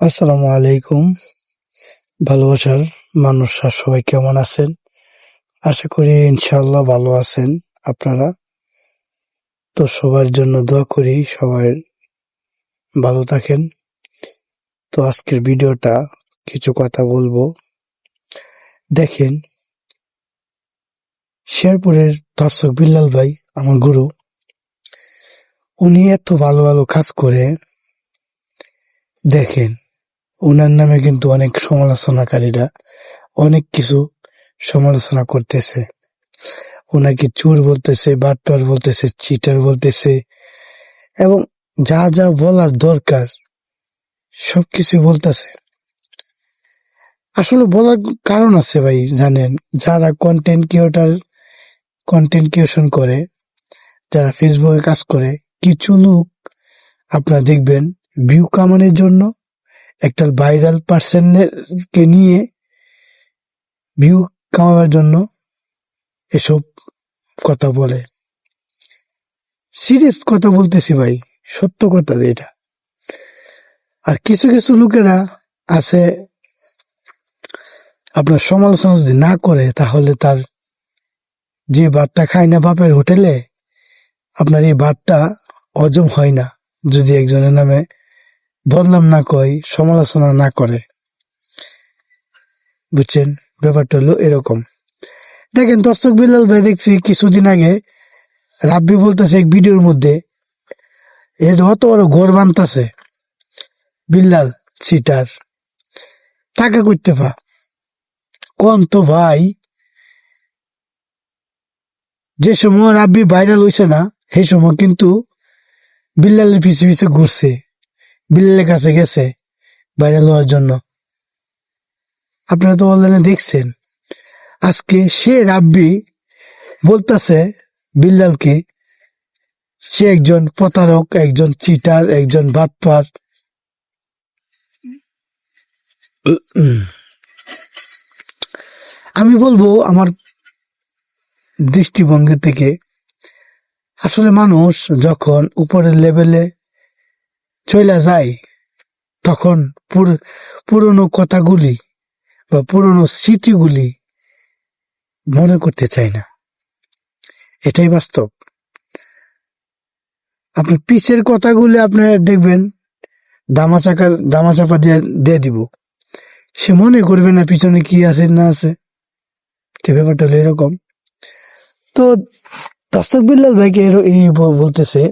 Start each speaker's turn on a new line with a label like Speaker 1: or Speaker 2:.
Speaker 1: আসসালামু আলাইকুম। ভালোবাসার মানুষরা সবাই কেমন আছেন? আশা করি ইনশাআল্লাহ ভালো আছেন আপনারা। তো সবার জন্য দোয়া করি সবাই ভালো থাকেন। তো আজকের ভিডিওটা কিছু কথা বলবো। দেখেন, শেরপুরের দর্শক বিল্লাল ভাই আমার গুরু, উনি এত ভালো ভালো কাজ করে। দেখেন, উনার নামে কিন্তু অনেক সমালোচনাকারীরা অনেক কিছু সমালোচনা করতেছে। ওনাকে চোর বলতেছে, বাটপার বলতেছে, চিটার বলতেছে এবং যা যা বলার দরকার সবকিছু বলতেছে। আসলে বলার কারণ আছে ভাই, জানেন, যারা কন্টেন্ট ক্রিয়েশন করে, যারা ফেসবুকে কাজ করে, কিছু লোক আপনারা দেখবেন ভিউ কামানোর জন্য একটা ভাইরাল পার্সনকে নিয়ে ভিউ কামাবার জন্য এসব কথা বলে। সিরিয়াস কথা বলতেছি ভাই, সত্য কথা এটা। আর কিছু কিছু লোকেরা আছে, আপনার সমালোচনা যদি না করে তাহলে তার যে ভাতটা খায় না বাপের হোটেলে, আপনার এই ভাতটা হজম হয় না যদি একজনের নামে বদনাম না কয়, সমালোচনা না করে। বুঝছেন, ব্যাপারটা হলো এরকম। দেখেন, দর্শক বিল্লাল ভাই দেখছি কিছুদিন আগে রাব্বি বলতেছে এক ভিডিওর মধ্যে, এর অত বড় ঘর বানতেছে বিল্লাল সিটার, টাকা করতে পা কোন তো ভাই। যে সময় রাব্বি ভাইরাল হইছে না, সেই সময় কিন্তু বিল্লালের পিছে পিছে ঘুরছে, বিল্লালের কাছে গেছে ভাইরাল হওয়ার জন্য। আপনারা তো অনলাইনে দেখছেন। আজকে সে রাব্বি বলতেছে বিল্লালকে সে একজন প্রতারক, একজন চিটার, একজন বাটপার। আমি বলবো আমার দৃষ্টিভঙ্গি থেকে, আসলে মানুষ যখন উপরের লেভেলে চলে যায় তখন পুরনো কথাগুলি বা পুরনো স্মৃতিগুলি মনে করতে চায় না। এটাই বাস্তব। আপনার পিছের কথাগুলি আপনার দেখবেন দামাচাপা দিয়ে দিব, সে মনে করবে না পিছনে কি আছে না আছে। ব্যাপারটা হলো এরকম। তো দর্শক বিল্লাল ভাইকে এই বলতেছে